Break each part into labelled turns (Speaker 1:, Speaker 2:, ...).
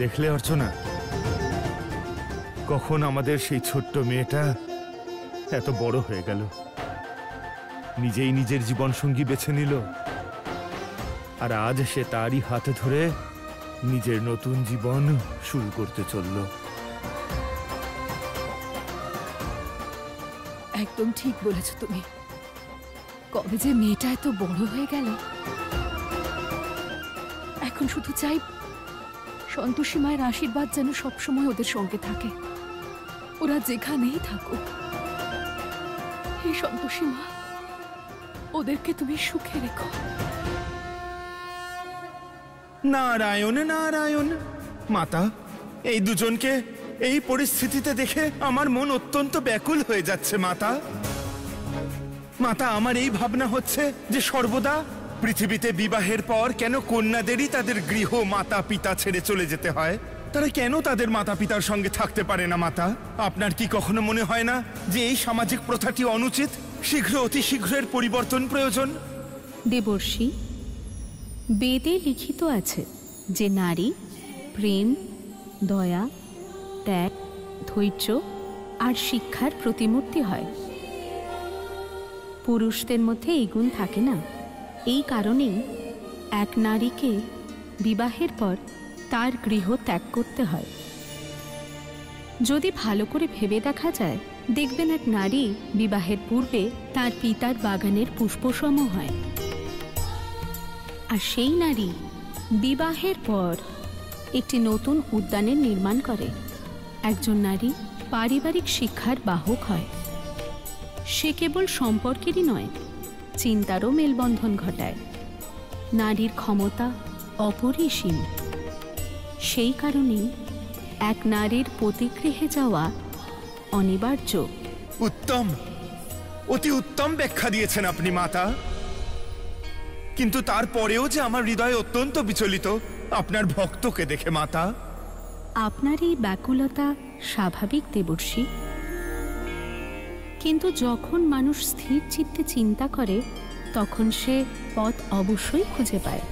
Speaker 1: দেখলে অর্চনা, কখন আমাদের সেই ছোট্ট মেয়েটা এত বড় হয়ে গেল, নিজেই নিজের জীবন সঙ্গী বেছে নিল, আর আজ সে তারই হাতে ধরে নিজের নতুন জীবন শুরু করতে চলল।
Speaker 2: একদম ঠিক বলেছ তুমি। কবে যে মেয়েটা এত বড় হয়ে গেল। এখন শুধু চাই সন্তোষী মায়ের আশীর্বাদ যেন সবসময় ওদের সঙ্গে থাকে, ওরা যেখানেই থাকুক। এই সন্তোষী মা, ওদেরকে তুমি সুখে রেখো।
Speaker 1: নারায়ণ নারায়ণ। মাতা, এই দুজনকে এই পরিস্থিতিতে দেখে আমার মন অত্যন্ত ব্যাকুল হয়ে যাচ্ছে। মাতা মাতা আমার এই ভাবনা হচ্ছে যে সর্বদা পৃথিবীতে বিবাহের পর কেন কন্যাদেরই তাদের গৃহ মাতা পিতা ছেড়ে চলে যেতে হয়? তারা কেন তাদের মাতা পিতার সঙ্গে থাকতে পারে না? মাতা, আপনার কি কখনো মনে হয় না যে এই সামাজিক প্রথাটি অনুচিত? শীঘ্র, অতি শীঘ্রের পরিবর্তন প্রয়োজন।
Speaker 3: দেবর্ষি, বেদে লিখিত আছে যে নারী প্রেম, দয়া, ত্যাগ, ধৈর্য আর শিক্ষার প্রতিমূর্তি হয়। পুরুষদের মধ্যে এই গুণ থাকে না। এই কারণেই এক নারীকে বিবাহের পর তার গৃহ ত্যাগ করতে হয়। যদি ভালো করে ভেবে দেখা যায়, দেখবেন এক নারী বিবাহের পূর্বে তার পিতার বাগানের পুষ্পসম হয়, আর সেই নারী বিবাহের পর একটি নতুন উদ্যানের নির্মাণ করে। একজন নারী পারিবারিক শিক্ষার বাহক হয়। সে কেবল সম্পর্কেরই নয়, চিন্তারও মেলবন্ধন ঘটায়। নারীর ক্ষমতা অপরিসীম। সেই কারণেই এক নারীর পতিগৃহে যাওয়া অনিবার্য।
Speaker 1: উত্তম, অতি উত্তম ব্যাখ্যা দিয়েছেন আপনি মাতা। কিন্তু তারপরেও যে আমার হৃদয় অত্যন্ত বিচলিত আপনার ভক্তকে দেখে। মাতা,
Speaker 3: আপনার এই ব্যাকুলতা স্বাভাবিক দেবর্ষি, কিন্তু যখন মানুষ স্থির চিত্তে চিন্তা করে তখন সে পথ অবশ্যই খুঁজে পায়।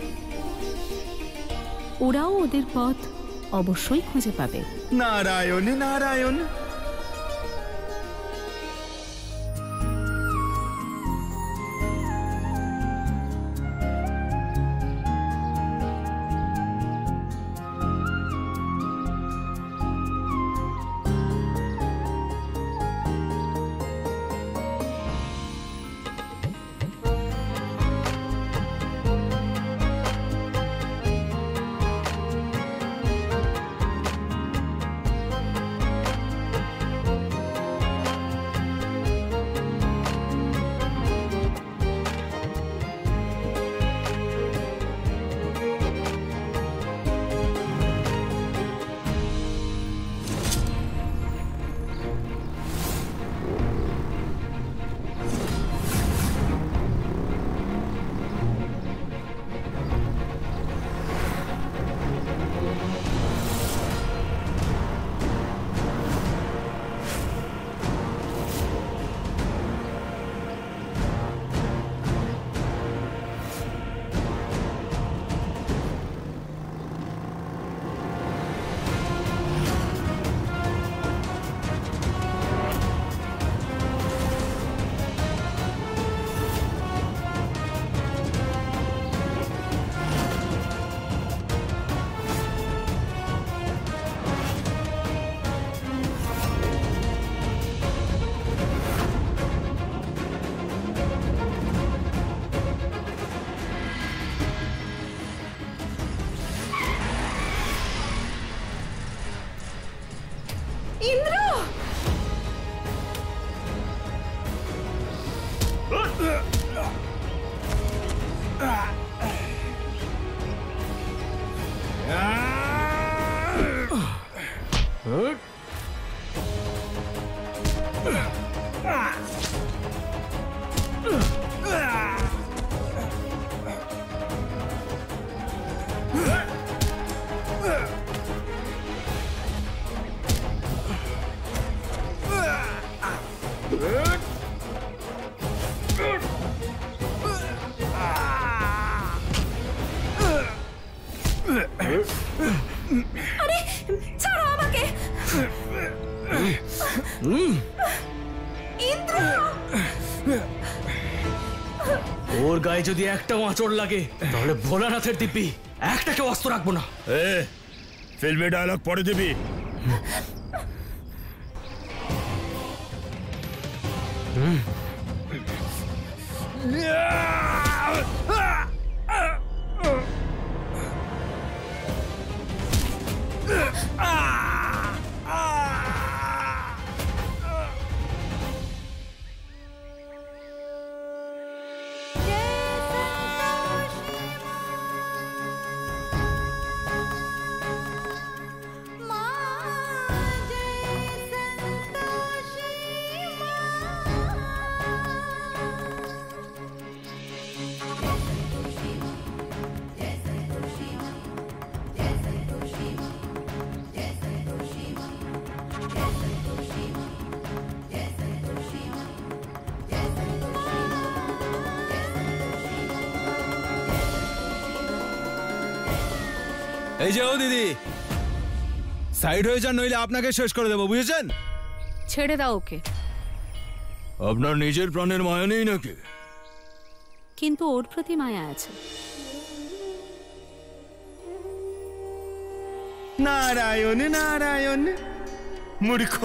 Speaker 3: ওরাও ওদের পথ অবশ্যই খুঁজে পাবে।
Speaker 1: নারায়ণ নারায়ণ।
Speaker 2: আরে ছাড়ো আমাকে। ইন্দ্র,
Speaker 4: ওর গায়ে যদি একটাও আঁচড় লাগে তাহলে ভোলানাথের দিব্যি একটাকে অস্ত্র রাখবো না।
Speaker 1: ফিল্মে ডায়লগ পড়ে দিবি।
Speaker 5: এই যে ও দিদি, সাইড হয়ে যান, নইলে আপনাকে শেষ করে দেবো, বুঝেছেন?
Speaker 3: ছেড়ে দাও ওকে।
Speaker 5: আপনার নিজের প্রাণের মায়া নেই নাকি?
Speaker 3: কিন্তু ওর প্রতি মায়া আছে।
Speaker 1: নারায়ণ নারায়ণ। মূর্খ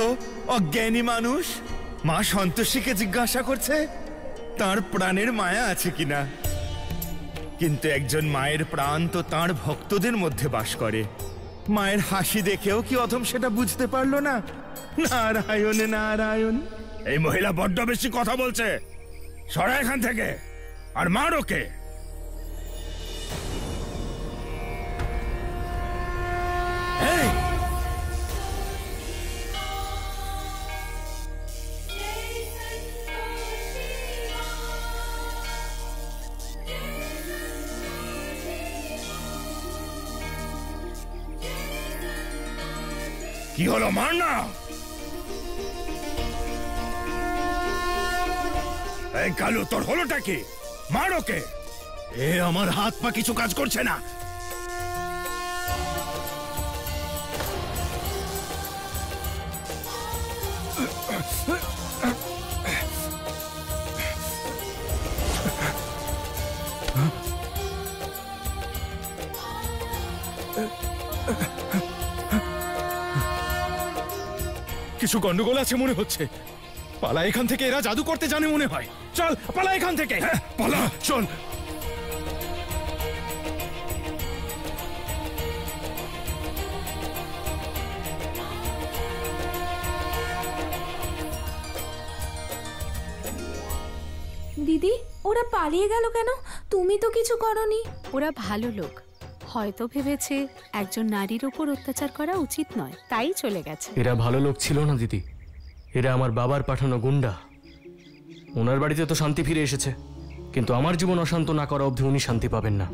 Speaker 1: অজ্ঞানী মানুষ মা সন্তোষীকে জিজ্ঞাসা করছে তার প্রাণের মায়া আছে কিনা। কিন্তু একজন মায়ের প্রাণ তো তার ভক্তদের মধ্যে বাস করে। মায়ের হাসি দেখেও কি অধম সেটা বুঝতে পারলো না? নারায়ণ নারায়ণ। এই মহিলা বড্ড বেশি কথা বলছে, সরা এখান থেকে আর মার ওকে। এই কি হলো, মার না। এই কালু, তোর হলোটা কি? মার ওকে। এ আমার হাত পা কিছু কাজ করছে না। কিছু গন্ডগোল আছে মনে হচ্ছে। পালা এখান থেকে, এরা জাদু করতে জানে মনে হয়। চল পালা এখান থেকে। পালা, চল।
Speaker 2: দিদি ওরা পালিয়ে গেল কেন? তুমি তো কিছু করনি।
Speaker 3: ওরা ভালো লোক, হয়তো ভেবেছে একজন নারীর উপর অত্যাচার করা উচিত নয়, তাই চলে গেছে।
Speaker 4: এরা ভালো লোক ছিল না দিদি, এরা আমার বাবার পাঠানো গুন্ডা। ওনার বাড়িতে তো শান্তি ফিরে এসেছে, কিন্তু আমার জীবন অশান্ত না করা অবধি উনি শান্তি পাবেন না।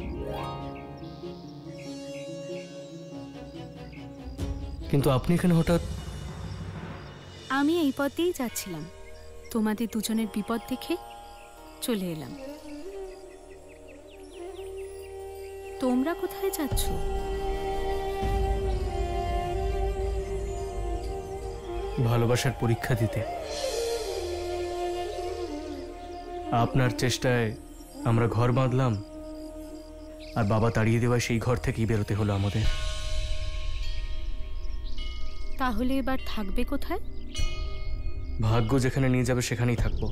Speaker 4: কিন্তু আপনি এখানে হঠাৎ?
Speaker 3: আমি এই পথ দিয়েই যাচ্ছিলাম, তোমাদের দুজনের বিপদ দেখে চলে এলাম। তোমরা কোথায় যাচ্ছ?
Speaker 4: ভালোবাসার পরীক্ষা দিতে। আপনার চেষ্টায় আমরা ঘর বাঁধলাম, আর বাবা তাড়িয়ে দেওয়া সেই ঘর থেকেই বেরোতে হলো আমাদের।
Speaker 3: তাহলে এবার থাকবে কোথায়?
Speaker 4: ভাগ্য যেখানে নিয়ে যাবে সেখানেই থাকবো।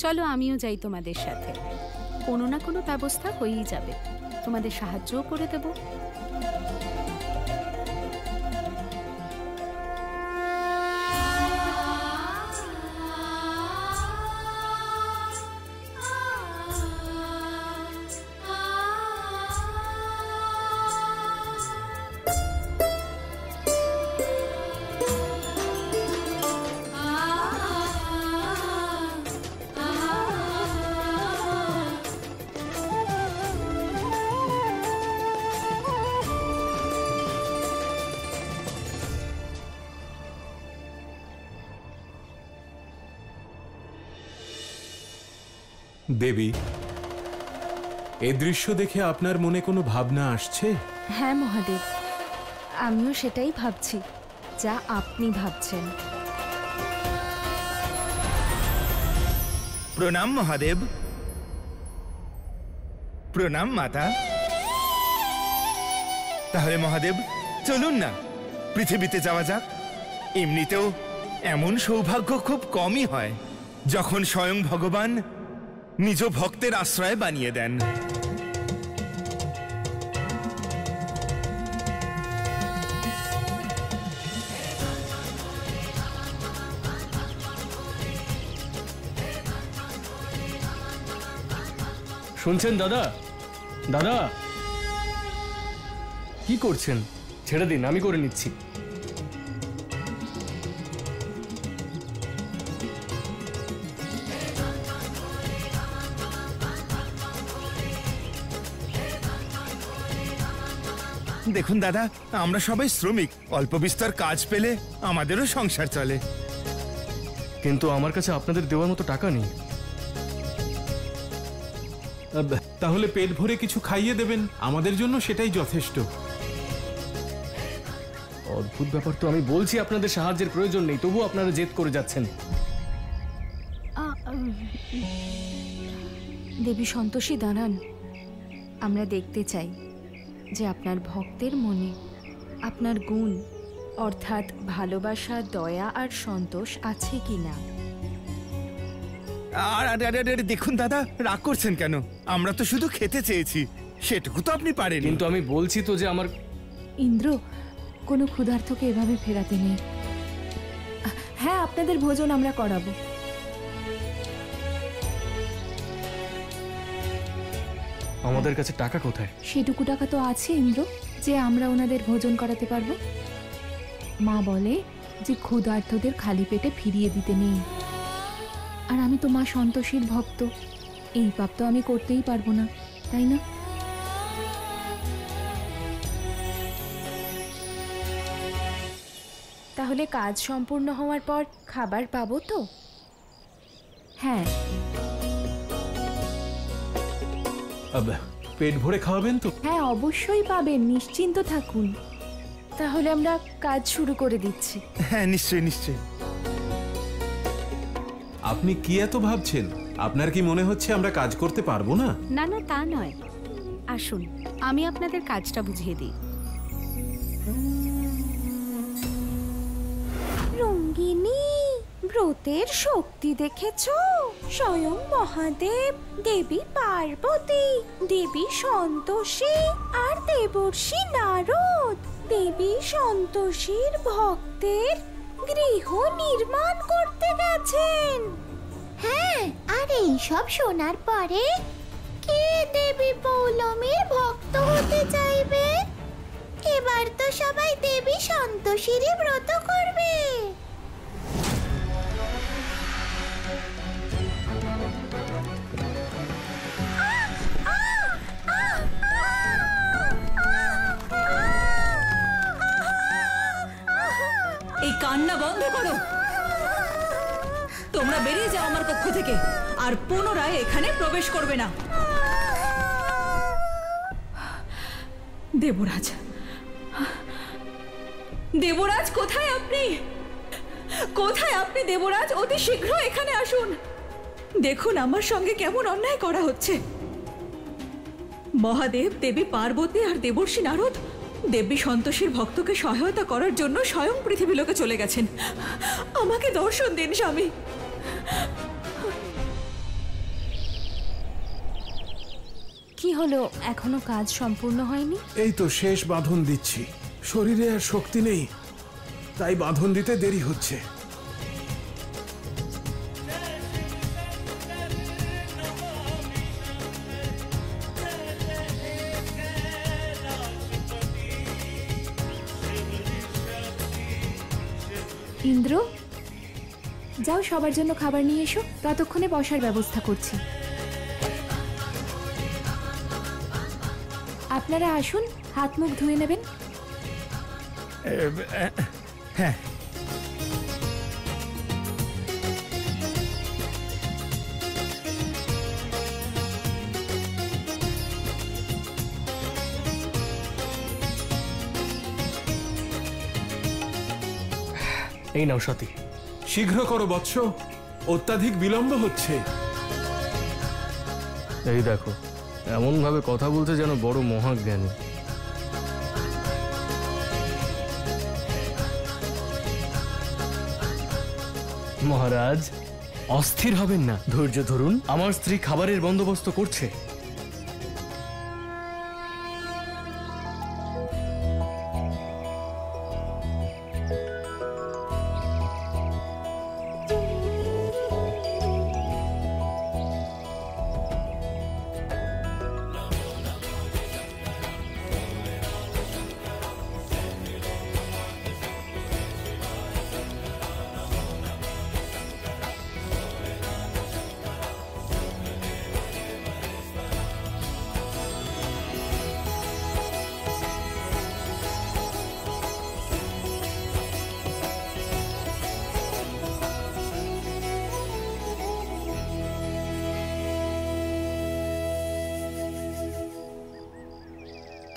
Speaker 3: চলো আমিও যাই তোমাদের সাথে, কোনো না কোনো ব্যবস্থা হয়েই যাবে, তোমাদের সাহায্যও করে দেব।
Speaker 6: দেবী, এ দৃশ্য দেখে আপনার মনে কোনো ভাবনা আসছে?
Speaker 7: হ্যাঁ মহাদেব, আমিও সেটাই ভাবছি যা আপনি ভাবছেন।
Speaker 1: প্রণাম মহাদেব। প্রণাম মাতা। তাহলে মহাদেব চলুন না পৃথিবীতে যাওয়া যাক। এমনিতেও এমন সৌভাগ্য খুব কমই হয় যখন স্বয়ং ভগবান নিজ ভক্তের আশ্রয় বানিয়ে দেন।
Speaker 4: শুনছেন দাদা? দাদা কি করছেন? ছেড়ে দিন, আমি করে নিচ্ছি।
Speaker 1: দেখুন দাদা, আমরা সবাই শ্রমিক, অল্প বিস্তর কাজ পেলে আমাদেরও সংসার চলে।
Speaker 4: কিন্তু আমার কাছে আপনাদের দেওয়ার মতো টাকা নেই।
Speaker 6: তাহলে পেট ভরে কিছু খাইয়ে দেবেন, আমাদের জন্য সেটাই যথেষ্ট।
Speaker 4: অদ্ভুত ব্যাপার তো, আমি বলছি আপনাদের সাহায্যের প্রয়োজন নেই, তবু আপনারা জেদ করে যাচ্ছেন।
Speaker 7: দেবী সন্তোষী দাঁড়ান, আমরা দেখতে চাই যে আপনার ভক্তের মনে আপনার গুণ অর্থাৎ ভালোবাসা, দয়া আর সন্তোষ আছে কিনা।
Speaker 1: আর দেখুন দাদা, রাগ করছেন কেন? আমরা তো শুধু খেতে চেয়েছি, সেটুকু তো আপনি পারেন।
Speaker 4: কিন্তু আমি বলছি তো যে আমার
Speaker 7: ইন্দ্র, কোনো ক্ষুধার্তকে এভাবে ফেরাতে নেই। হ্যাঁ, আপনাদের ভোজন আমরা করাবো।
Speaker 4: আমাদের কাছে টাকা কোথায়?
Speaker 7: সেটুকু টাকা তো আছে ইন্দ্র যে আমরা ওনাদের ভোজন করাতে পারবো। মা বলে যে ক্ষুধার্তদের খালি পেটে ফিরিয়ে দিতে নেই। আর আমি তো মা সন্তোষীর ভক্ত, এই পাপ তো আমি করতেই পারবো না, তাই না? তাহলে কাজ সম্পূর্ণ হওয়ার পর খাবার পাবো তো? হ্যাঁ।
Speaker 6: পেট ভরে খাওয়াবেন তো?
Speaker 7: হ্যাঁ, অবশ্যই পাবেন, নিশ্চিন্ত থাকুন। তাহলে আমরা কাজ শুরু করে দিচ্ছি।
Speaker 1: হ্যাঁ, নিশ্চয়ই নিশ্চয়ই।
Speaker 6: আপনি কি এত ভাবছেন? আপনার কি মনে হচ্ছে আমরা কাজ করতে পারবো না?
Speaker 3: না না, তা নয়। আসুন, আমি আপনাদের কাজটা বুঝিয়ে দিই।
Speaker 7: রঙ্গিনী, ব্রতের শক্তি দেখেছো? স্বয়ং মহাদেব, দেবী পার্বতী, দেবী সন্তোষী আর দেবর্ষি নারদ দেবী সন্তোষীর ভক্তের গৃহ নির্মাণ করতে গেছেন।
Speaker 8: হ্যাঁ, আর এইসব শোনার পরে কে দেবী পৌলমীর ভক্ত হতে চাইবে? এবার তো সবাই দেবী সন্তোষীরই ব্রত করবে।
Speaker 9: এই কান্না বন্ধ করো। তোমরা বেরিয়ে যাও আমার কক্ষ থেকে, আর পুনরায় এখানে প্রবেশ করবে না। দেবরাজ, দেবরাজ কোথায় আপনি? কোথায় আপনি দেবরাজ? অতি শীঘ্র এখানে আসুন। দেখুন আমার সঙ্গে কেমন অন্যায় করা হচ্ছে। মহাদেব, দেবী পার্বতী আর দেবর্ষি নারদ দেবী সন্তোষীর ভক্তকে সহায়তা করার জন্য স্বয়ং পৃথিবীলোকে চলে গেছেন। আমাকে দর্শন দিন স্বামী।
Speaker 7: কি হলো, এখনো কাজ সম্পূর্ণ হয়নি?
Speaker 6: এই তো শেষ বাঁধন দিচ্ছি, শরীরে আর শক্তি নেই, তাই বাঁধন দিতে দেরি হচ্ছে।
Speaker 7: ইন্দ্র, যাও সবার জন্য খাবার নিয়ে এসো, ততক্ষণে বসার ব্যবস্থা করছি। আপনারা আসুন, হাত মুখ ধুয়ে নেবেন।
Speaker 1: হ্যাঁ,
Speaker 4: এই নাও সতী।
Speaker 6: শীঘ্র করো বৎস, অত্যাধিক বিলম্ব হচ্ছে।
Speaker 4: এই দেখো, এমন ভাবে কথা বলছে যেন বড় মহাজ্ঞানী। মহারাজ, অস্থির হবেন না, ধৈর্য ধরুন। আমার স্ত্রী খাবারের বন্দোবস্ত করছে।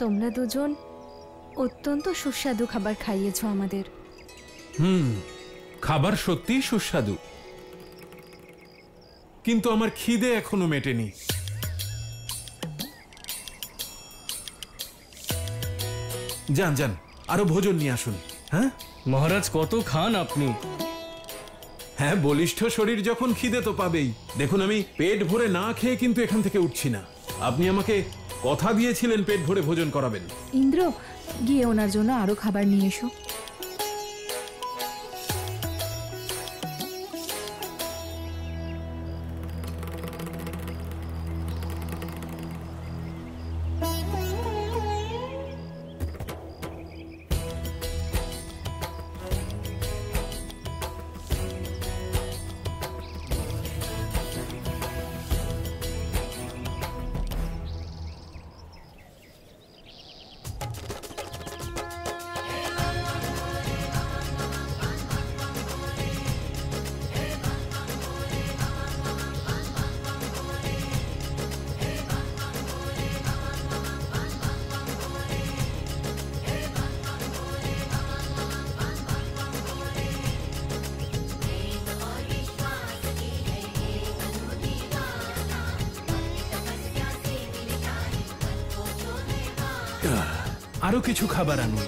Speaker 7: তোমরা দুজন অত্যন্ত সুস্বাদু খাবার খাইয়েছো আমাদের।
Speaker 6: খাবার সত্যিই সুস্বাদু, কিন্তু আমার খিদে এখনো মেটেনি। যান যান, আরো ভোজন নিয়ে আসুন। হ্যাঁ
Speaker 4: মহারাজ, কত খান আপনি?
Speaker 6: হ্যাঁ, বলিষ্ঠ শরীর যখন খিদে তো পাবেই। দেখুন, আমি পেট ভরে না খেয়ে কিন্তু এখান থেকে উঠছি না। আপনি আমাকে কথা দিয়েছিলেন পেট ভরে ভোজন করাবেন।
Speaker 7: ইন্দ্র, গিয়ে ওনার জন্য আরো খাবার নিয়ে এসো।
Speaker 6: আরো কিছু খাবার আনুন।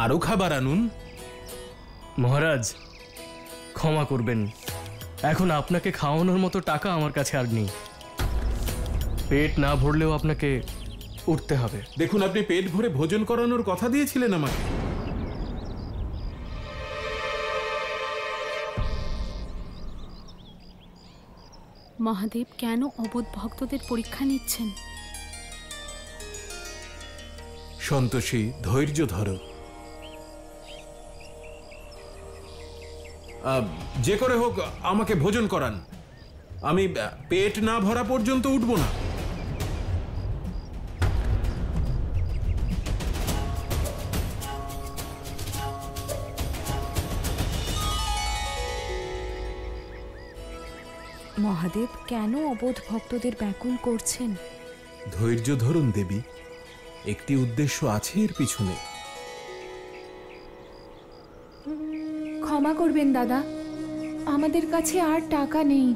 Speaker 6: আরো খাবার আনুন।
Speaker 4: মহারাজ, ক্ষমা করবেন, এখন আপনাকে খাওয়ানোর মতো টাকা আমার কাছে আর নেই। পেট না ভরলেও আপনাকে উঠতে হবে।
Speaker 6: দেখুন, আপনি পেট ভরে ভোজন করানোর কথা দিয়েছিলেন আমাকে।
Speaker 3: মহাদেব কেন অবোধ ভক্তদের পরীক্ষা নিচ্ছেন?
Speaker 6: সন্তোষী, ধৈর্য ধরো। যে করে হোক আমাকে ভোজন করান। আমি পেট না ভরা পর্যন্ত উঠব না।
Speaker 7: মহাদেব কেন অবোধ ভক্তদের ব্যাকুল করছেন?
Speaker 6: ধৈর্য ধরুন দেবী, একটি উদ্দেশ্য আছে এর পিছনে।
Speaker 7: ক্ষমা করবেন দাদা, আমাদের কাছে আর টাকা নেই,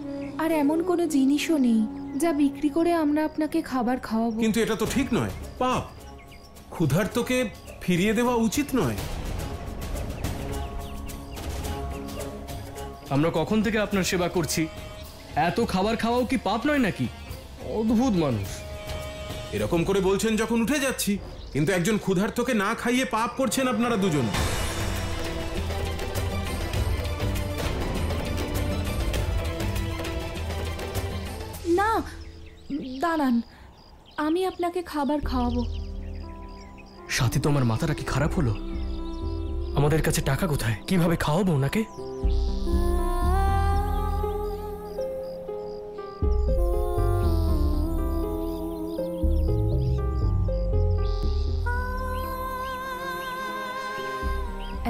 Speaker 7: আর এমন কোনো জিনিসও নেই যা বিক্রি করে আমরা আপনাকে খাবার খাওয়াবো।
Speaker 6: কিন্তু এটা তো ঠিক নয়, পাপ। ক্ষুধার্তকে ফিরিয়ে দেওয়া উচিত নয়।
Speaker 4: আমরা কখন থেকে আপনার সেবা করছি, এত খাবার খাওয়াও কি পাপ নয় নাকি? অদ্ভুত মানুষ।
Speaker 6: এরকম করে বলছেন যখন উঠে যাচ্ছি। কিন্তু একজন ক্ষুধার্তকে না খাইয়ে পাপ করছেন আপনারা দুজন।
Speaker 7: না, দাঁড়ান, আমি আপনাকে খাবার খাওয়াবো।
Speaker 4: সাথী, তোমার মাথাটা কি খারাপ হলো? আমাদের কাছে টাকা কোথায়? কিভাবে খাওয়াবো ওনাকে?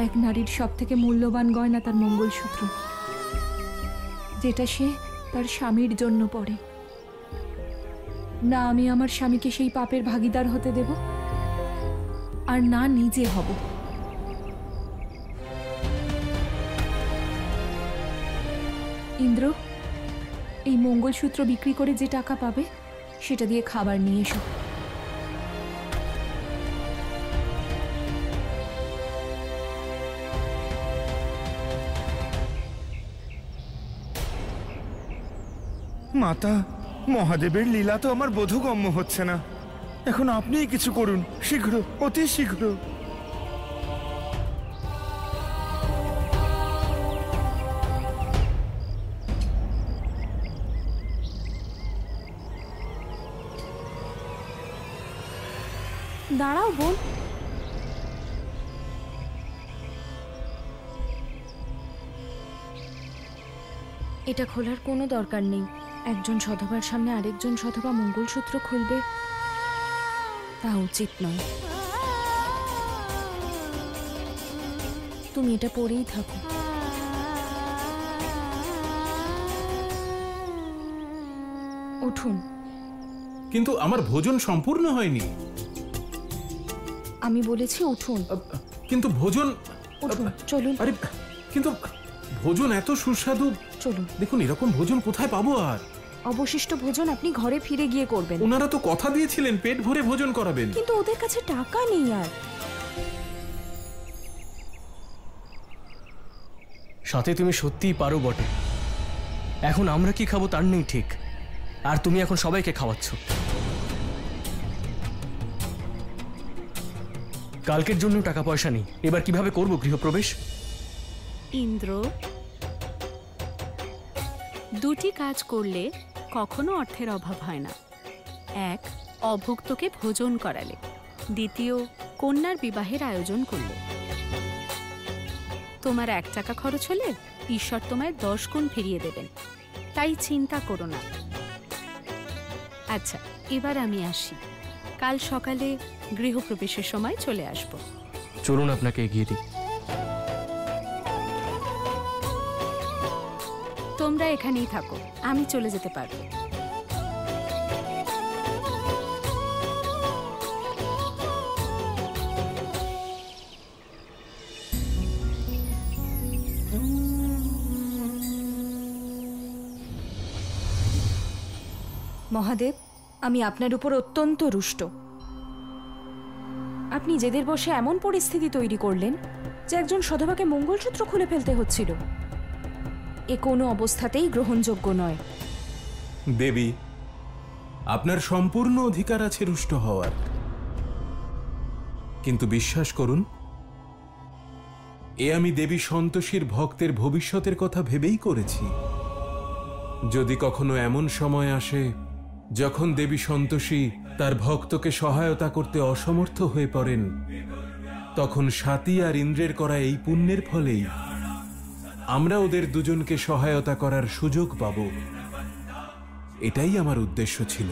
Speaker 7: এক নারীর সব থেকে মূল্যবান গয়না তার মঙ্গলসূত্র, যেটা সে তার স্বামীর জন্য পরে। না আমি আমার স্বামীকে সেই পাপের ভাগীদার হতে দেব, আর না নিজে হব। ইন্দ্র, এই মঙ্গলসূত্র বিক্রি করে যে টাকা পাবে সেটা দিয়ে খাবার নিয়ে এসো।
Speaker 1: মাতা, মহাদেবের লীলা তো আমার বোধগম্য হচ্ছে না। এখন আপনিই কিছু করুন, শীঘ্র, অতি শীঘ্র।
Speaker 7: দাঁড়াও বোন, এটা খোলার কোনো দরকার নেই। একজন সধবার সামনে আরেকজন সধবা মঙ্গলসূত্র খুলবে, তা উচিত নয়। তুমি এটা পরেই থাকো। উঠুন।
Speaker 6: কিন্তু আমার ভোজন সম্পূর্ণ হয়নি।
Speaker 7: আমি বলেছি উঠুন।
Speaker 6: কিন্তু ভোজন,
Speaker 7: উঠুন, চলুন।
Speaker 6: আরে কিন্তু ভোজন এত সুস্বাদু।
Speaker 7: চলুন।
Speaker 6: দেখুন, এরকম ভোজন কোথায় পাবো? আর
Speaker 7: অবশিষ্ট ভোজন আপনি ঘরে ফিরে গিয়ে করবেন।
Speaker 6: ওনারা তো কথা দিয়েছিলেন পেট ভরে ভোজন করাবেন।
Speaker 7: কিন্তু ওদের কাছে টাকা নেই। আর
Speaker 4: সাথে তুমি সত্যিই পারো বটে। এখন আমরা কি খাবো তার নেই ঠিক, আর তুমি এখন সবাইকে খাওয়াচ্ছ। কালকের জন্য টাকা পয়সা নেই, এবার কিভাবে করব গৃহপ্রবেশ?
Speaker 3: ইন্দ্র, দুটি কাজ করলে কখনো অর্থের অভাব হয় না। এক, অভুক্তকে ভোজন করালে। দ্বিতীয়, কন্যার বিবাহের আয়োজন করলে। তোমার 1 টাকা খরচ হলে ঈশ্বর তোমায় 10 গুণ ফিরিয়ে দেবেন, তাই চিন্তা করো না। আচ্ছা, এবার আমি আসি। কাল সকালে গৃহপ্রবেশের সময় চলে আসব।
Speaker 4: চলুন আপনাকে এগিয়ে দিই।
Speaker 3: তোমরা এখানেই থাকো, আমি চলে যেতে পারবো।
Speaker 7: মহাদেব, আমি আপনার উপর অত্যন্ত রুষ্ট। আপনি জেদের বসে এমন পরিস্থিতি তৈরি করলেন যে একজন সধবাকে মঙ্গলসূত্র খুলে ফেলতে হচ্ছিল। এ কোনো অবস্থাতেই গ্রহণযোগ্য নয়।
Speaker 6: দেবী, আপনার সম্পূর্ণ অধিকার আছে রুষ্ট হওয়ার, কিন্তু বিশ্বাস করুন, এ আমি দেবী সন্তোষীর ভক্তের ভবিষ্যতের কথা ভেবেই করেছি। যদি কখনো এমন সময় আসে যখন দেবী সন্তোষী তার ভক্তকে সহায়তা করতে অসমর্থ হয়ে পড়েন, তখন সাতী আর ইন্দ্রের করা এই পুণ্যের ফলেই আমরা ওদের দুজনকে সহায়তা করার সুযোগ পাব। এটাই আমার উদ্দেশ্য ছিল।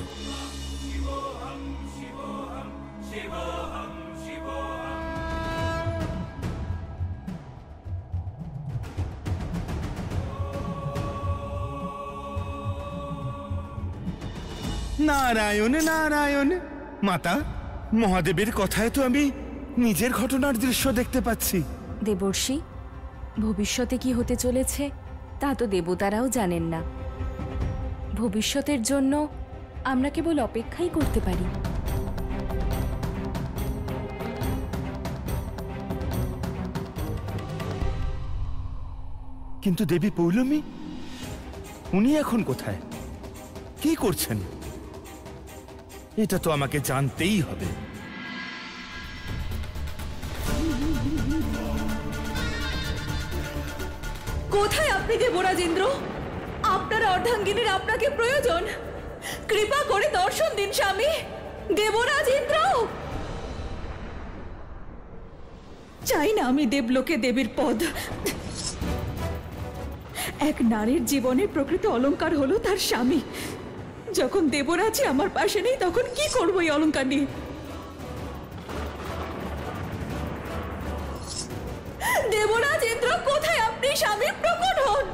Speaker 1: নারায়ণ নারায়ণ। মাতা, মহাদেবের কথায় তো আমি নিজের ঘটনার দৃশ্য দেখতে পাচ্ছি।
Speaker 7: দেবর্ষি, ভবিষ্যতে কি হতে চলেছে তা তো দেবতারাও জানেন না। ভবিষ্যতের জন্য আমরা কেবল অপেক্ষাই করতে পারি।
Speaker 1: কিন্তু দেবী পৌলমী, উনি এখন কোথায়, কি করছেন? এটা তো আমাকে জানতেই হবে।
Speaker 9: কোথায় আপনি দেবরাজ ইন্দ্র? আপনার অর্ধাঙ্গিনীর আপনাকে প্রয়োজন। কৃপা করে দর্শন দিন স্বামী। দেবরাজ ইন্দ্র, চাই না আমি দেবলোকে দেবীর পদ। এক নারীর জীবনে প্রকৃত অলংকার হলো তার স্বামী। যখন দেবরাজই আমার পাশে নেই তখন কি করবো এই অলংকার নিয়ে? দেবরাজ ইন্দ্র, কোথায় আপনি? স্বামী প্রকট হন।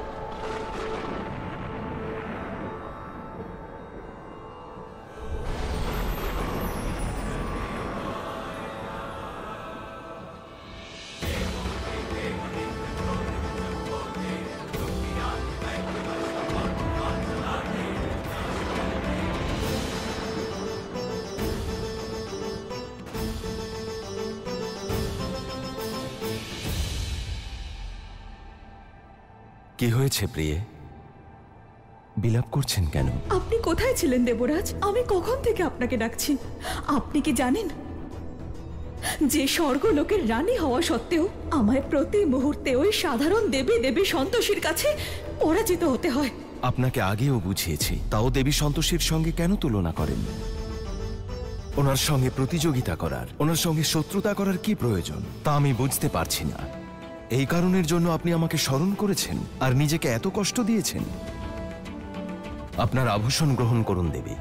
Speaker 10: কি হয়েছে প্রিয়ে? বিলাপ করছেন কেন?
Speaker 9: আপনি কোথায় ছিলেন দেবরাজ? আমি কখন থেকে আপনাকে ডাকছি। আপনি কি জানেন যে স্বর্গলোকের রানী হওয়া সত্ত্বেও আমায় প্রতি মুহূর্তে ওই সাধারণ দেবী সন্তোষীর কাছে পরাজিত হতে হয়?
Speaker 10: আপনাকে আগেও বুঝিয়েছি, তাও দেবী সন্তোষীর সঙ্গে কেন তুলনা করেন? ওনার সঙ্গে প্রতিযোগিতা করার, ওনার সঙ্গে শত্রুতা করার কি প্রয়োজন তা আমি বুঝতে পারছি না। এই কারণের জন্য আপনি আমাকে স্মরণ করেছেন আর নিজেকে এত কষ্ট দিয়েছেন। আপনার আভূষণ গ্রহণ করুন দেবী,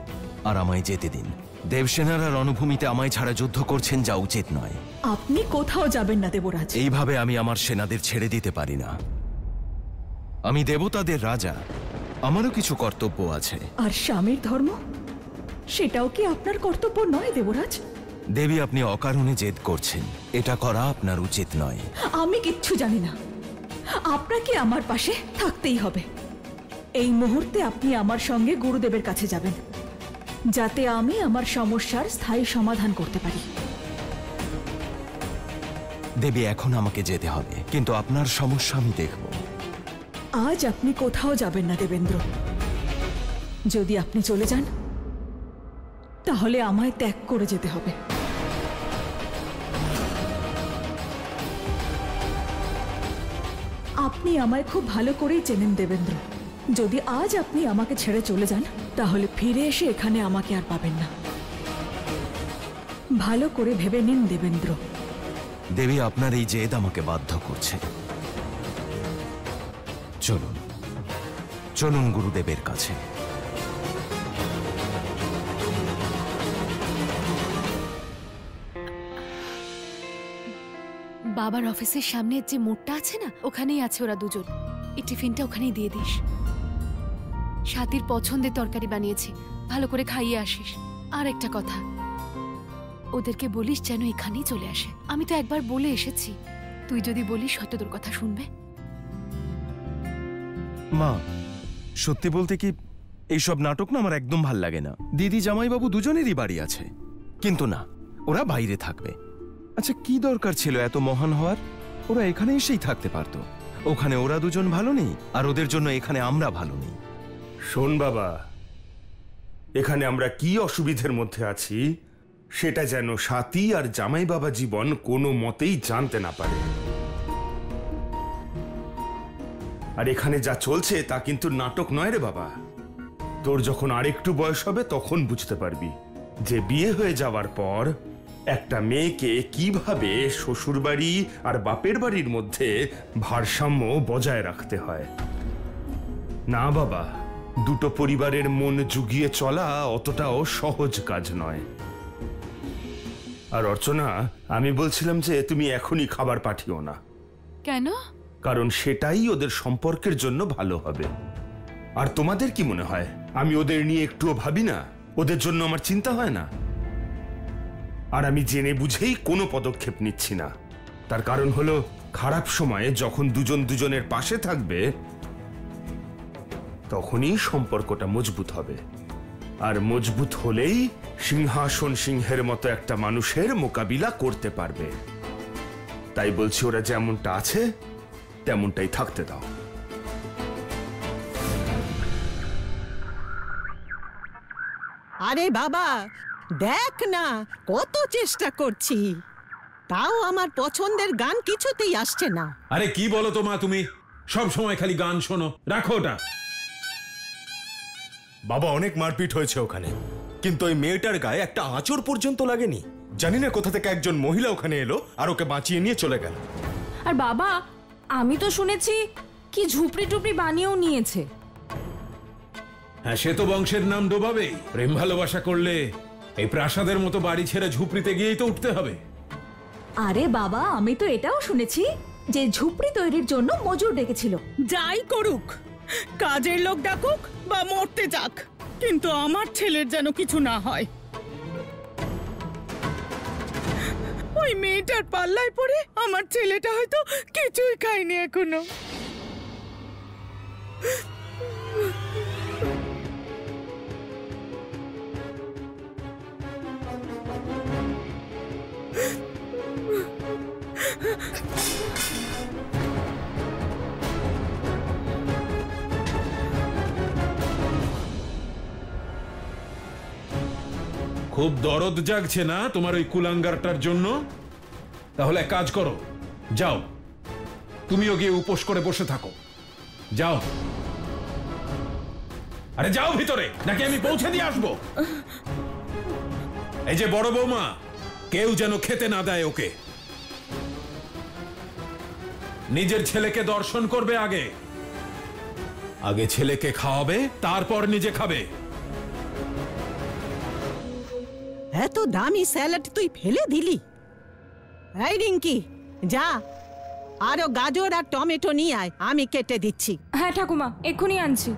Speaker 10: আর আমায় যেতে দিন। দেবসেনারা রণভূমিতে আমায় ছাড়া যুদ্ধ করছেন, যা উচিত নয়।
Speaker 9: আপনি কোথাও যাবেন না দেবরাজ।
Speaker 10: এইভাবে আমি আমার সেনাদের ছেড়ে দিতে পারি না। আমি দেবতাদের রাজা, আমারও কিছু কর্তব্য আছে।
Speaker 9: আর স্বামীর ধর্ম, সেটাও কি আপনার কর্তব্য নয় দেবরাজ?
Speaker 10: দেবী, আপনি অকারণে জেদ করছেন, এটা করা আপনার উচিত নয়।
Speaker 9: আমি কিচ্ছু জানি না। আপনাকে আমার পাশে থাকতেই হবে। এই মুহূর্তে আপনি আমার সঙ্গে গুরুদেবের কাছে যাবেন, যাতে আমি আমার সমস্যার স্থায়ী সমাধান করতে পারি।
Speaker 10: দেবী, এখন আমাকে যেতে হবে, কিন্তু আপনার সমস্যা আমি দেখব।
Speaker 9: আজ আপনি কোথাও যাবেন না দেবেন্দ্র। যদি আপনি চলে যান তাহলে আমায় ত্যাগ করে যেতে হবে। আপনি আমায় খুব ভালো করেই চেনেন দেবেন্দ্র। যদি আজ আপনি আমাকে ছেড়ে চলে যান তাহলে ফিরে এসে এখানে আমাকে আর পাবেন না। ভালো করে ভেবে নিন দেবেন্দ্র।
Speaker 10: দেবী, আপনার এই জেদ আমাকে বাধ্য করছে। চলুন চলুন গুরুদেবের কাছে।
Speaker 2: বাবার অফিসের সামনে যে মোড়টা আছে না, ওখানেই আছে ওরা দুজন। এই টিফিনটা ওখানেই দিয়ে দিস। সাথীর পছন্দের তরকারি বানিয়েছি, ভালো করে খাইয়ে আসিস। আর একটা কথা, ওদেরকে বলিস যেন এখানেই চলে আসে। আমি তো একবার বলে এসেছি, তুই যদি বলিস হয়তো তোর কথা শুনবে।
Speaker 10: মা, সত্যি বলতে কি, এইসব নাটক না আমার একদম ভাল লাগে না। দিদি জামাইবাবু দুজনেরই বাড়ি আছে, কিন্তু না, ওরা বাইরে থাকবে। আচ্ছা, কি দরকার ছিল এত মহান হওয়ার? ওরা এখানে এসেই থাকতে পারতো। ওখানে ওরা দুজন ভালো নেই, আর ওদের জন্য এখানে আমরা ভালো নেই।
Speaker 1: শোন বাবা, এখানে আমরা কি অসুবিধার মধ্যে আছি সেটা যেন সাথী আর জামাই বাবা জীবন কোনো মতেই জানতে না পারে। আর এখানে যা চলছে তা কিন্তু নাটক নয় রে বাবা। তোর যখন আরেকটু বয়স হবে তখন বুঝতে পারবি যে বিয়ে হয়ে যাওয়ার পর একটা মেয়েকে কিভাবে শ্বশুরবাড়ি আর বাপের বাড়ির মধ্যে ভারসাম্য বজায় রাখতে হয়। না বাবা, দুটো পরিবারের মন জুগিয়ে চলা অতটাও সহজ কাজ নয়। আর অর্চনা, আমি বলছিলাম যে তুমি এখনই খাবার পাঠিও না।
Speaker 2: কেন?
Speaker 1: কারণ সেটাই ওদের সম্পর্কের জন্য ভালো হবে। আর তোমাদের কি মনে হয় আমি ওদের নিয়ে একটুও ভাবি না? ওদের জন্য আমার চিন্তা হয় না? আর আমি জেনে বুঝেই কোনো পদক্ষেপ নিচ্ছি না। তার কারণ হলো, খারাপ সময়ে যখন দুজন দুজনের পাশে থাকবে তখনই সম্পর্কটা মজবুত হবে। আর মজবুত হলেই সিংহাসন সিংহের মতো একটা মানুষের মোকাবিলা করতে পারবে। তাই বলছি, ওরা যেমনটা আছে তেমনটাই থাকতে দাও।
Speaker 11: আরে বাবা, দেখ না কত চেষ্টা করছি, তাও আমার পছন্দের গান কিছুতেই আসছে না।
Speaker 6: আরে কি বলো তো মা তুমি? সব সময় খালি গান শোনো, রাখো ওটা।
Speaker 12: বাবা, অনেক মারপিট হয়েছে ওখানে, কিন্তু ওই মেয়েটার গায়ে একটা আঁচড় পর্যন্ত লাগেনি। জানি না কোথা থেকে একজন মহিলা ওখানে এলো আর ওকে বাঁচিয়ে নিয়ে চলে গেল।
Speaker 13: আর বাবা, আমি তো শুনেছি কি ঝুপড়ি টুপড়ি বানিয়েও নিয়েছে।
Speaker 6: হ্যাঁ, সে তো বংশের নাম ডোবাবে। প্রেম ভালোবাসা করলে এই প্রাসাদের মতো বাড়ি ছেড়ে ঝুপড়িতে গিয়েই তো উঠতে হবে।
Speaker 9: আরে বাবা, আমি তো এটাও শুনেছি যে ঝুপড়ি তৈরির জন্য মজুর ডেকেছিল।
Speaker 11: যাই করুক, কাজের লোক ডাকুক বা মরতে যাক, কিন্তু আমার ছেলের যেন কিছু না হয়। ওই মেয়েটার পাল্লায় পড়ে আমার ছেলেটা হয়তো কিছুই খায়নি এখনো।
Speaker 6: খুব দরদ জাগছে না তোমার ওই কুলাঙ্গারটার জন্য? তাহলে এক কাজ করো, যাও তুমিও গিয়ে উপোস করে বসে থাকো। যাও, আরে যাও ভিতরে, নাকি আমি পৌঁছে দিয়ে আসবো? এই যে বড় বৌমা, কেউ যেন খেতে না দেয় ওকে। নিজের ছেলেকে দর্শন করবে আগে, আগে ছেলেকে খাওয়াবে, তারপর নিজে খাবে।
Speaker 11: এত দামি স্যালাড তুই ফেলে দিলি? এই রিঙ্কি, যা আরো গাজর আর টমেটো নিয়ে আয়, আমি কেটে দিচ্ছি।
Speaker 13: হ্যাঁ ঠাকুমা, এক্ষুনি আনছি।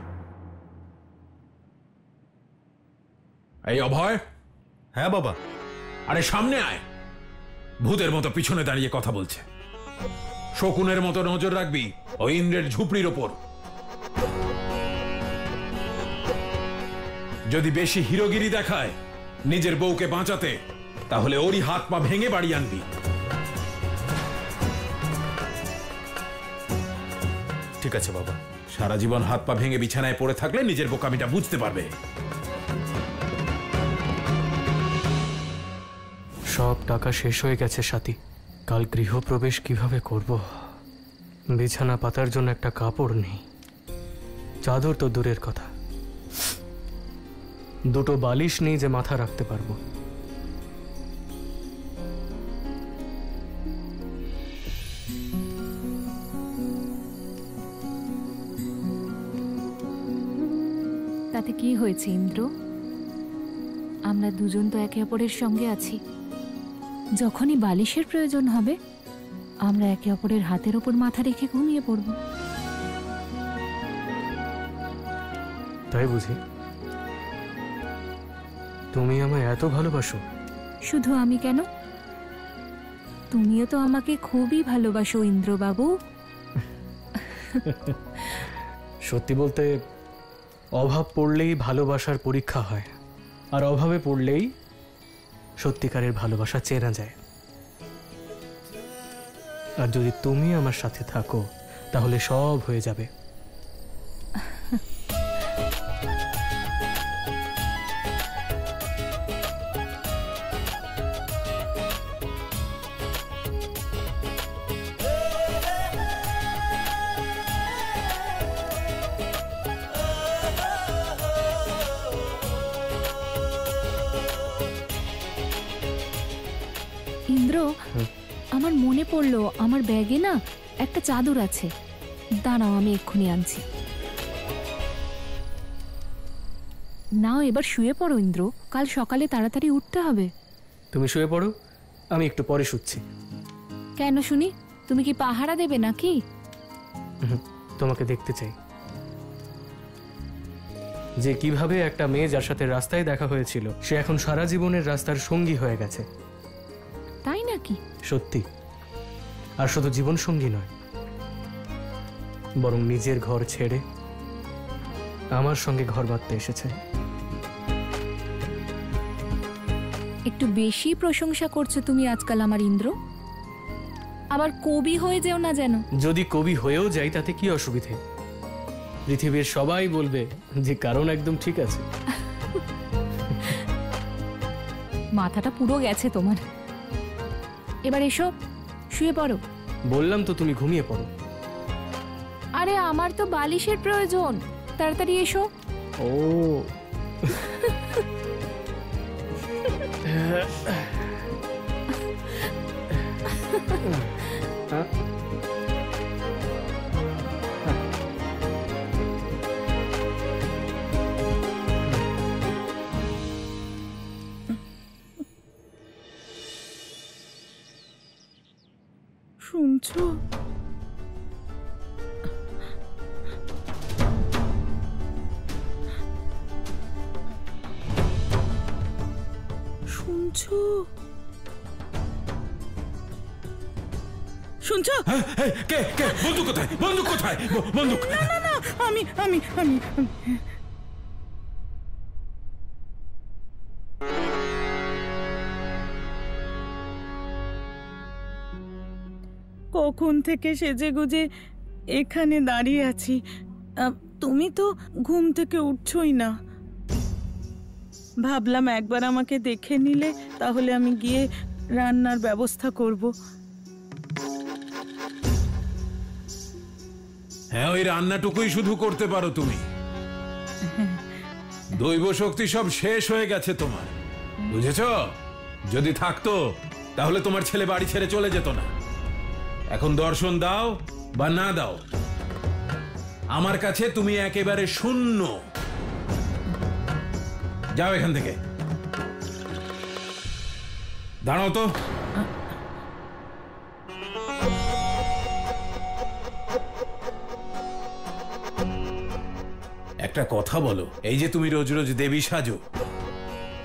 Speaker 6: এই অভয়।
Speaker 12: হ্যাঁ বাবা।
Speaker 6: আরে সামনে আয়, ভূতের মতো পিছনে দাঁড়িয়ে কথা বলছে। শকুনের মতো নজর রাখবি ওই ইন্দ্রের ঝুপড়ির ওপর। যদি বেশি হিরোগিরি দেখায় নিজের বউকে বাঁচাতে, তাহলে ওরই হাত পা ভেঙে বাড়ি আনবি।
Speaker 12: ঠিক আছে বাবা।
Speaker 6: সারা জীবন হাত পা ভেঙে বিছানায় পড়ে থাকলে নিজের বোকামিটা বুঝতে পারবে।
Speaker 4: সব টাকা শেষ হয়ে গেছে সাথী। কাল গৃহপ্রবেশ কিভাবে করব? বিছানা পাতার জন্য একটা কাপড় নেই, চাদর তো দূরের কথা, দুটো বালিশ নেই যে মাথা রাখতে পারবো।
Speaker 7: তাতে কি হয়েছে ইন্দ্র? আমরা দুজন তো একে অপরের সঙ্গে আছি। যখনই বালিশের প্রয়োজন হবে, আমরা একে অপরের হাতের ওপর মাথা রেখে ঘুমিয়ে পড়ব।
Speaker 4: তাই বুঝি? তুমি আমায় এত ভালোবাসো?
Speaker 7: শুধু আমি কেন, তুমিও তো আমাকে খুবই ভালোবাসো ইন্দ্রবাবু।
Speaker 4: সত্যি বলতে, অভাব পড়লেই ভালোবাসার পরীক্ষা হয়, আর অভাবে পড়লেই সত্যিকারের ভালোবাসা চেনা যায়। আর যদি তুমি আমার সাথে থাকো, তাহলে সব হয়ে যাবে।
Speaker 7: ইন্দ্র, আমার মনে পড়লো আমার ব্যাগে না একটা চাদর আছে। দাঁড়াও, আমি এক্ষুনি আনছি। নাও, এবার শুয়ে পড়ো ইন্দ্র, কাল সকালে তাড়াতাড়ি উঠতে হবে।
Speaker 4: তুমি শুয়ে পড়ো, আমি একটু পরে শুচ্ছি।
Speaker 7: কেন শুনি? তুমি কি পাহারা দেবে নাকি?
Speaker 4: তোমাকে দেখতে চাই যে কিভাবে একটা মেয়ে যার সাথে রাস্তায় দেখা হয়েছিল, সে এখন সারা জীবনের রাস্তার সঙ্গী হয়ে গেছে।
Speaker 7: তাই নাকি?
Speaker 4: সত্যি। আর শুধু জীবন সঙ্গী নয়, বরং নিজের ঘর ছেড়ে আমার সঙ্গে ঘর বাঁধতে এসেছে।
Speaker 7: একটু বেশি প্রশংসা করছো তুমি আজকাল আমার ইন্দ্র। আবার কবি হয়ে যেও না যেন।
Speaker 4: যদি কবি হয়েও যাই তাতে কি অসুবিধে? পৃথিবীর সবাই বলবে যে কারণ একদম ঠিক আছে।
Speaker 7: মাথাটা পুরো গেছে তোমার। এবার এসো, শুয়ে পড়ো।
Speaker 4: বললাম তো, তুমি ঘুমিয়ে পড়ো।
Speaker 7: আর আরে আমার তো বালিশের প্রয়োজন, তাড়াতাড়ি এসো।
Speaker 4: ও
Speaker 9: শুনছো? শুনছো? শুনছো?
Speaker 6: কে কে? বন্দুক কোথায়? বন্দুক কোথায়? বন্দুক?
Speaker 9: না না না, আমি আমি আমি কখন থেকে সেজে গুজে এখানে দাঁড়িয়ে আছি, তুমি তো ঘুম থেকে উঠছই না। ভাবলাম একবার আমাকে দেখে নিলে তাহলে আমি গিয়ে রান্নার ব্যবস্থা করব।
Speaker 6: হ্যাঁ, ওই রান্নাটুকুই শুধু করতে পারো তুমি। দৈব শক্তি সব শেষ হয়ে গেছে তোমার, বুঝেছ? যদি থাকতো তাহলে তোমার ছেলে বাড়ি ছেড়ে চলে যেত না। এখন দর্শন দাও বা না দাও, আমার কাছে তুমি একেবারে শূন্য। যাও এখান থেকে, দাঁড়াও তো। একটা কথা বলো, এই যে তুমি রোজ রোজ দেবী সাজো,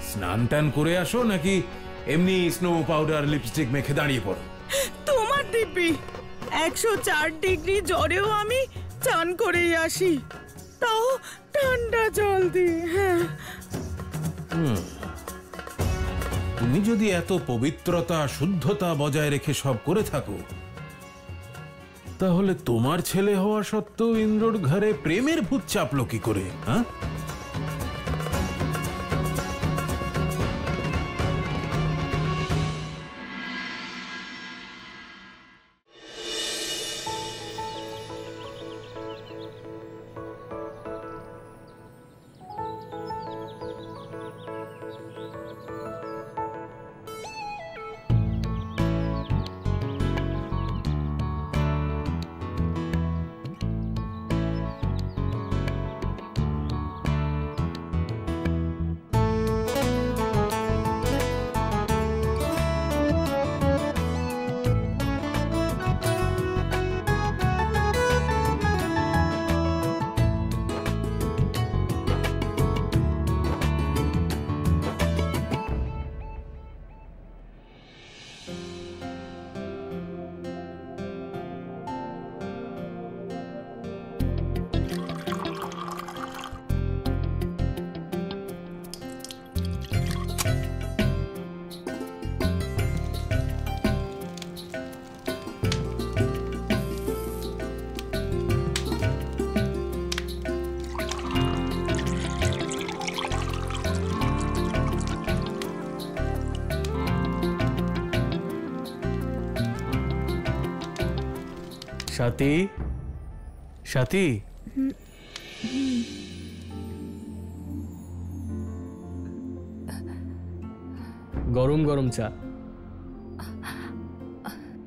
Speaker 6: স্নান টান করে আসো নাকি এমনি স্নো পাউডার লিপস্টিক মেখে দাঁড়িয়ে পড়ো?
Speaker 9: তোমার দিব্যি 104 ডিগ্রি জ্বরেও আমি চান করেই আসি, তাও ঠান্ডা জল দিয়ে। হ্যাঁ,
Speaker 6: তুমি যদি এত পবিত্রতা শুদ্ধতা বজায় রেখে সব করে থাকো, তাহলে তোমার ছেলে হওয়া সত্ত্বেও ইন্দ্রর ঘরে প্রেমের ভূত চাপলো কি করে? হ্যাঁ,
Speaker 4: সাথী, সাথী, গরম গরম চা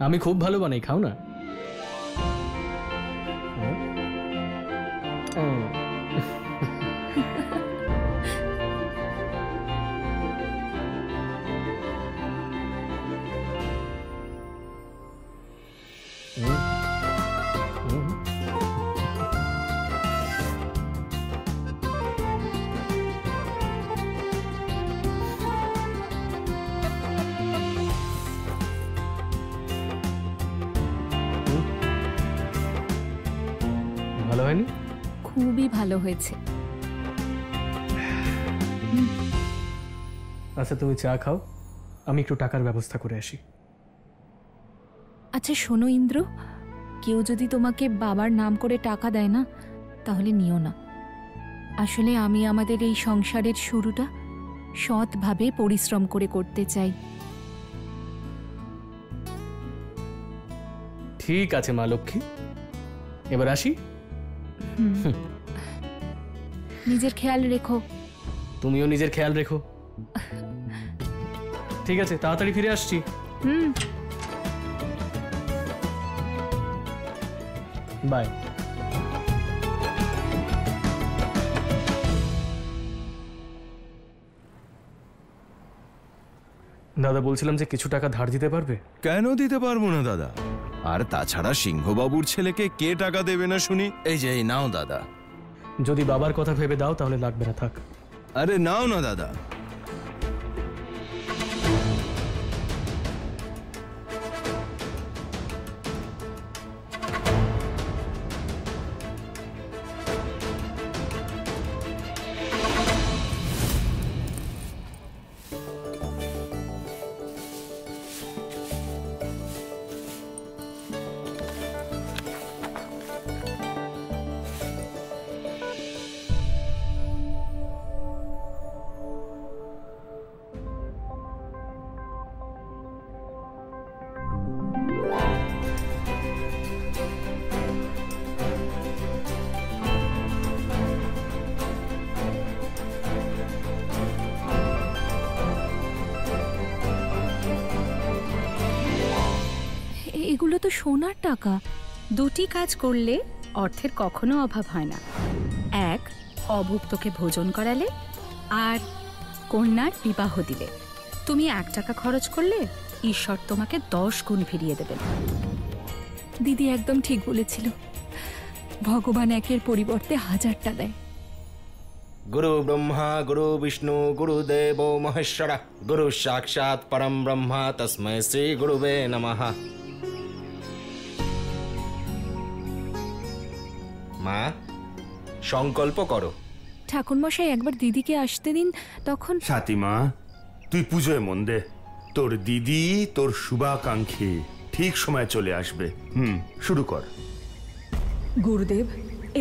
Speaker 4: আমি খুব ভালো বানাই, খাও না। ভালো হয়নি?
Speaker 2: খুবই ভালো হয়েছে।
Speaker 4: আচ্ছা তুমি চা খাও, আমি একটু টাকার ব্যবস্থা করে আসি।
Speaker 2: আচ্ছা শোনো ইন্দ্র, কেউ যদি তোমাকে বাবার নাম করে টাকা দেয় না, তাহলে নিও না। আসলে আমি আমাদের এই সংসারের শুরুটা সৎভাবে পরিশ্রম করে করতে চাই।
Speaker 4: ঠিক আছে মা লক্ষ্মী, এবার আসি।
Speaker 7: নিজের খেয়াল রেখো।
Speaker 4: তুমিও নিজের খেয়াল রেখো। ঠিক আছে, তাড়াতাড়ি ফিরে আসছি। বাই। দাদা, বলছিলাম যে কিছু টাকা ধার দিতে পারবে?
Speaker 10: কেন দিতে পারবো না দাদা? আর তাছাড়া সিংহবাবুর ছেলেকে কে টাকা দেবে না শুনি? এই যে এই নাও দাদা।
Speaker 4: যদি বাবার কথা ভেবে দাও তাহলে লাগবে না, থাক।
Speaker 10: আরে নাও না দাদা।
Speaker 7: এগুলো তো সোনার টাকা।
Speaker 3: দুটি কাজ করলে অর্থের কখনো অভাব হয় না। এক, অভুক্তকে ভোজন করালে, আর কন্যার বিবাহ দিলে। তুমি 1 টাকা খরচ করলে ঈশ্বর তোমাকে 10 গুণ ফিরিয়ে দেবেন।
Speaker 7: দিদি একদম ঠিক বলেছিল, ভগবান একের পরিবর্তে 1000টা দেয়।
Speaker 12: গুরু ব্রহ্মা গুরু বিষ্ণু গুরুদেব মহেশ্বর গুরু সাক্ষাৎ পরম ব্রহ্মা তস্মৈ শ্রী গুরুবে নমঃ। মা, সংকল্প করো।
Speaker 7: ঠাকুরমশাই একবার দিদিকে আসতে দিন, তখন।
Speaker 1: সাতিমা, তুই পুজোয় মন দে। তোর দিদি তোর শুভাকাঙ্ক্ষী, ঠিক সময় চলে আসবে। শুরু কর।
Speaker 9: গুরুদেব,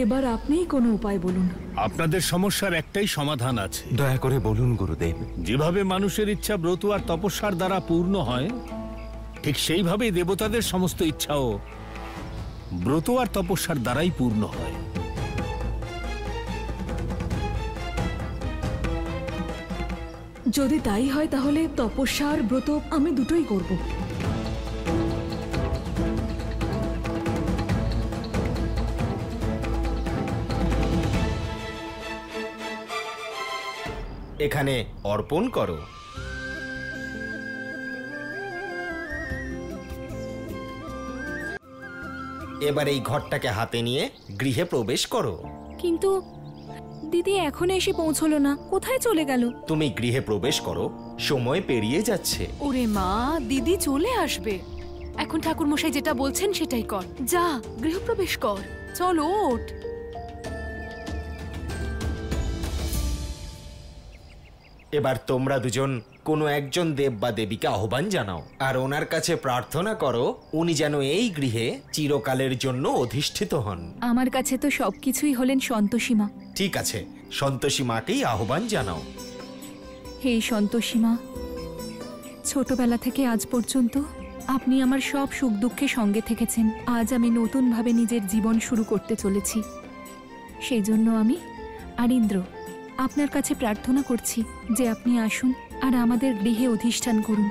Speaker 9: এবার আপনিই কোনো উপায় বলুন।
Speaker 14: আপনাদের সমস্যার একটাই সমাধান আছে।
Speaker 10: দয়া করে বলুন গুরুদেব।
Speaker 14: যেভাবে মানুষের ইচ্ছা ব্রত আর তপস্যার দ্বারা পূর্ণ হয়, ঠিক সেইভাবেই দেবতাদের সমস্ত ইচ্ছাও ব্রত আর তপস্যার দ্বারাই পূর্ণ হয়।
Speaker 9: যদি তাই হয় তাহলে তপস্যা আর ব্রত আমি দুটোই করব।
Speaker 12: এখানে অর্পণ করো। এবার এই ঘরটাকে হাতে নিয়ে গৃহে প্রবেশ করো।
Speaker 7: কিন্তু দিদি এখন এসে পৌঁছলো না, কোথায় চলে গেল?
Speaker 12: তুমি গৃহে প্রবেশ করো, সময় পেরিয়ে যাচ্ছে।
Speaker 2: ওরে মা, দিদি চলে আসবে। এখন ঠাকুরমশাই যেটা বলছেন সেটাই কর। যা, গৃহপ্রবেশ কর। চল, ওঠ।
Speaker 12: এবার তোমরা দুজন কোনো একজন দেব বা দেবীকে আহ্বান জানাও, আর ওনার কাছে প্রার্থনা করো উনি যেন এই গৃহে চিরকালের জন্য অধিষ্ঠিত হন।
Speaker 7: আমার কাছে তো সবকিছুই হলেন সন্তোষী মা।
Speaker 12: ঠিক আছে, সন্তোষী মাকেই আহ্বান জানাও।
Speaker 7: হে সন্তোষী মা, ছোটবেলা থেকে আজ পর্যন্ত আপনি আমার সব সুখ দুঃখে সঙ্গে থেকেছেন। আজ আমি নতুনভাবে নিজের জীবন শুরু করতে চলেছি। সেই জন্য আমি আর ইন্দ্র আপনার কাছে প্রার্থনা করছি যে আপনি আসুন আর আমাদের গৃহে অধিষ্ঠান করুন।